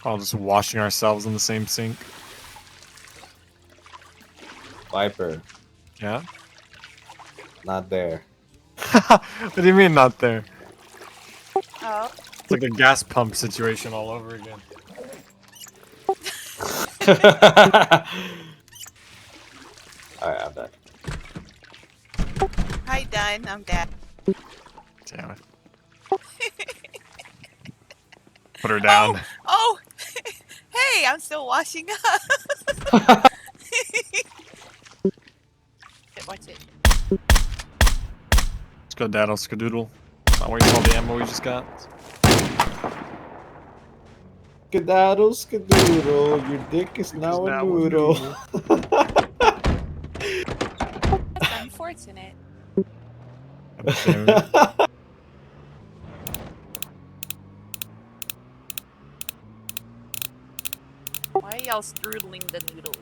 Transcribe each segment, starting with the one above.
All just washing ourselves in the same sink. Viper, Yeah? not there. What do you mean not there? Oh. It's like a gas pump situation all over again. Alright, I'm done. Hi, done. I'm dead. Damn it. Put her down. Oh! Hey, I'm still washing up. Watch it. Skedaddle, skedoodle. Not what you call the ammo we just got. Skedaddle, skedoodle, your dick is now a noodle. That's unfortunate. Damn it. Why are y'all strudling the noodles?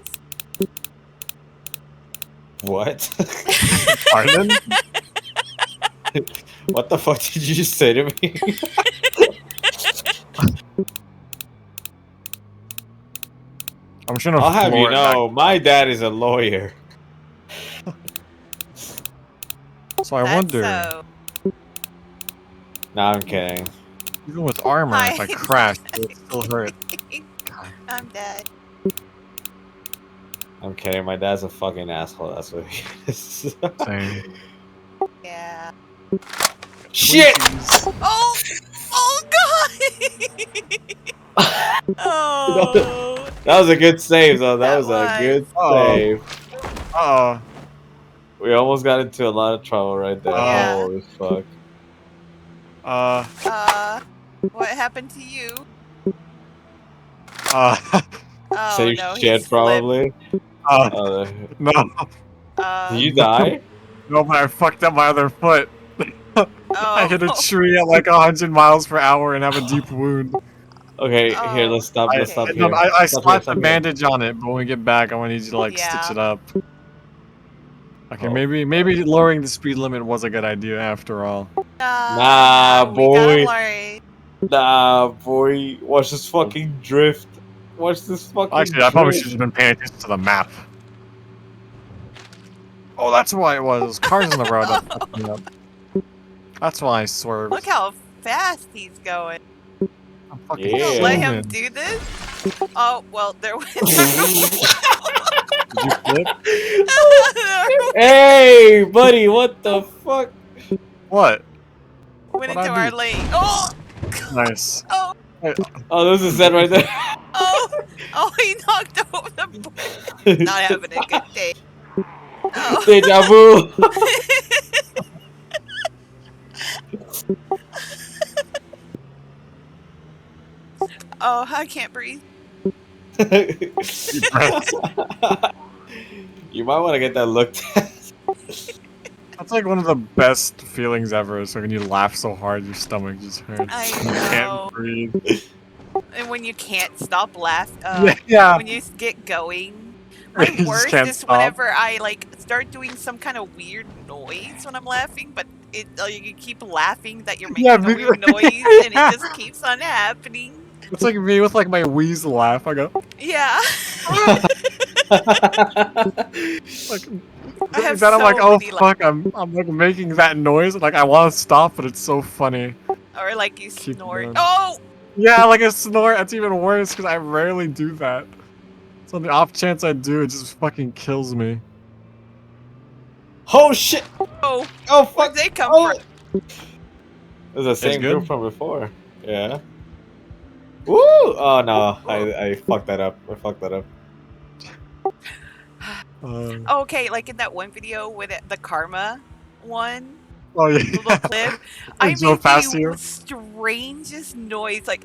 What? Pardon? What the fuck did you just say to me? I'm just gonna I'll have you floor it back. know, my dad is a lawyer. So I wonder, Nah, I'm kidding. even with armor, if I Hi. crash, it would still hurt. I'm dead. I'm kidding. My dad's a fucking asshole. That's what he is. Same. Yeah. Shit! Oh! Oh god! Oh! That was a good save, though. That That was a was. good Uh-oh. save. Uh-oh. We almost got into a lot of trouble right there. Yeah. Holy fuck. What happened to you? Uh, Oh Save no, shit, he's probably. no. Did you die? No, but I fucked up my other foot. I Oh. hit a tree at like 100 miles per hour and have a deep wound. Okay, here, Oh, let's stop. Let's stop okay. here. I Stop here, slapped stop the here. bandage on it, but when we get back, I want to need you to like Yeah. stitch it up. Okay, Oh. maybe lowering the speed limit was a good idea after all. Nah, we boy. gotta learn. Nah, boy. Watch this fucking drift. Watch this fucking Actually, I probably should drift. have been paying attention to the map. Oh, that's why it was. There's cars on the road. That fucked me up. That's why I swerved. Look how fast he's going. I'm fucking You gonna let him zooming. do this? Oh, well, there went Did you flip? Hey, buddy, what the fuck? What? Went What'd into I our do? lane. Oh! Nice. Oh! Oh, there's a Z right there. Oh! Oh, he knocked over the board. Not having a good day. Oh. Deja vu. Oh, I can't breathe. You might want to get that looked at. That's like one of the best feelings ever. So when you laugh so hard, your stomach just hurts. I You know. can't breathe. And when you can't stop laughing, Yeah. when you get going, my You just worst can't is stop. whenever I like start doing some kind of weird noise when I'm laughing, but it you keep laughing that you're making Yeah, a weird noise, and it just keeps on happening. It's like me with like my Wheeze laugh. I go. Yeah. Like, I have then I'm like, so oh many fuck, I'm like making that noise. Like I want to stop, but it's so funny. Or like you Keep snort. going. Oh! Yeah, like a snort. That's even worse because I rarely do that. So on the off chance I do, it just fucking kills me. Oh shit! Oh! Oh fuck! Where'd they come Oh. from? It was the same good? group from before. Yeah. Woo! Oh no, I fucked that up. I fucked that up. Okay, like in that one video with the karma one. Oh yeah. Little clip. I Joe make Facio? the strangest noise, like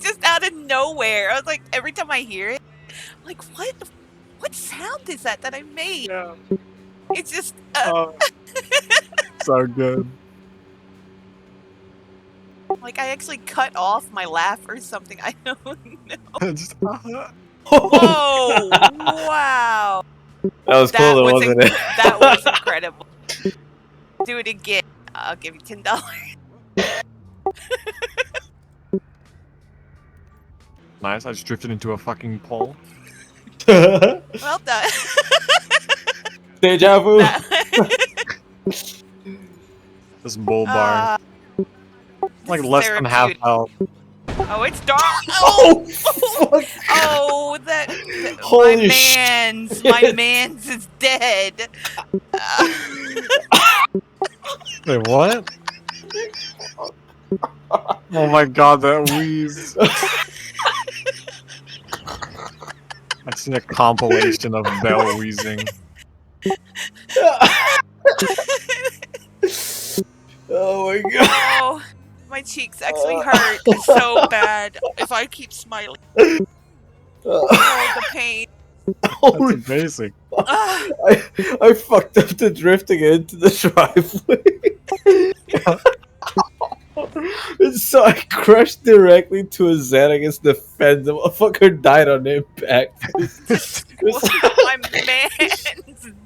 just out of nowhere. I was like, every time I hear it, I'm like, what sound is that I made? Yeah. It's just So good. like I actually cut off my laugh or something. I don't know. Just, Whoa! Wow! That was cool, though, wasn't it? That was incredible. Do it again. I'll give you $10. nice. I just drifted into a fucking pole. Well done. Deja vu. This bull bar. Like less than half health. Oh, it's dark. Oh, fuck. Oh, Holy my man's is dead. Wait, what? Oh my god, that wheeze. I've seen a compilation of bell wheezing. Oh my god. Oh, my cheeks actually hurt so bad if I keep smiling. Oh, the pain. That's Holy amazing. I fucked up the drifting into the driveway. And so I crashed directly to a Zen against the fence. The motherfucker died on impact. My man's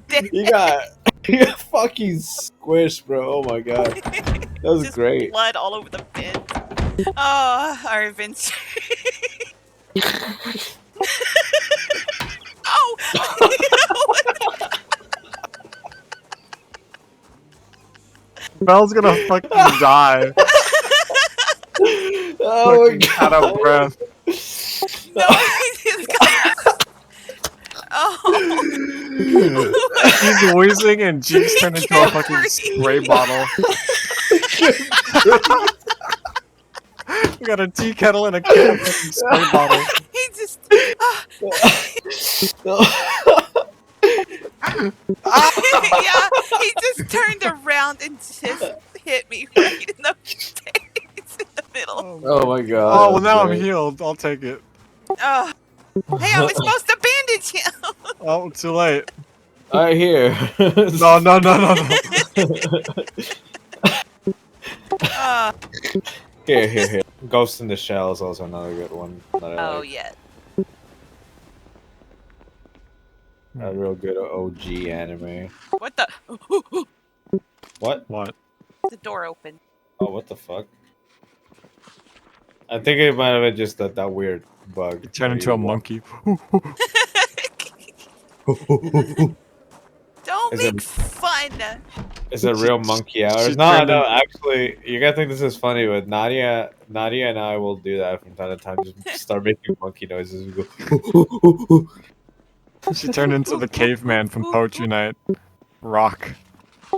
dead. You got fucking squished, bro. Oh my god. That was Just great. blood all over the fence. Oh, our adventure. Oh! Bell's gonna fucking die. Oh my Fucking out of breath. No, he just got... Oh. He's wheezing and Jeeps turned into a fucking spray bottle. We got a tea kettle and a can of fucking spray bottle. He just... Yeah, he just turned around and just hit me right in the face in the middle. Oh my god. Oh, well now I'm healed. I'll take it. Oh. Hey, I was supposed to bandage him. Oh, too late. Alright, here. No. Here. Ghost in the Shell is also another good one. Oh, yeah. A real good OG anime. What the? What? What? The door opened. Oh, what the fuck? I think it might have been just that weird bug. Turn into a monkey. Don't Is make it- fun. It's a real monkey hours. No, actually, you gotta think this is funny, but Nadia and I will do that from time to time. Just start making monkey noises. We go. She turned into the caveman from Poetry Night. Rock.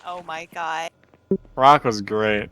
Oh my god. Rock was great.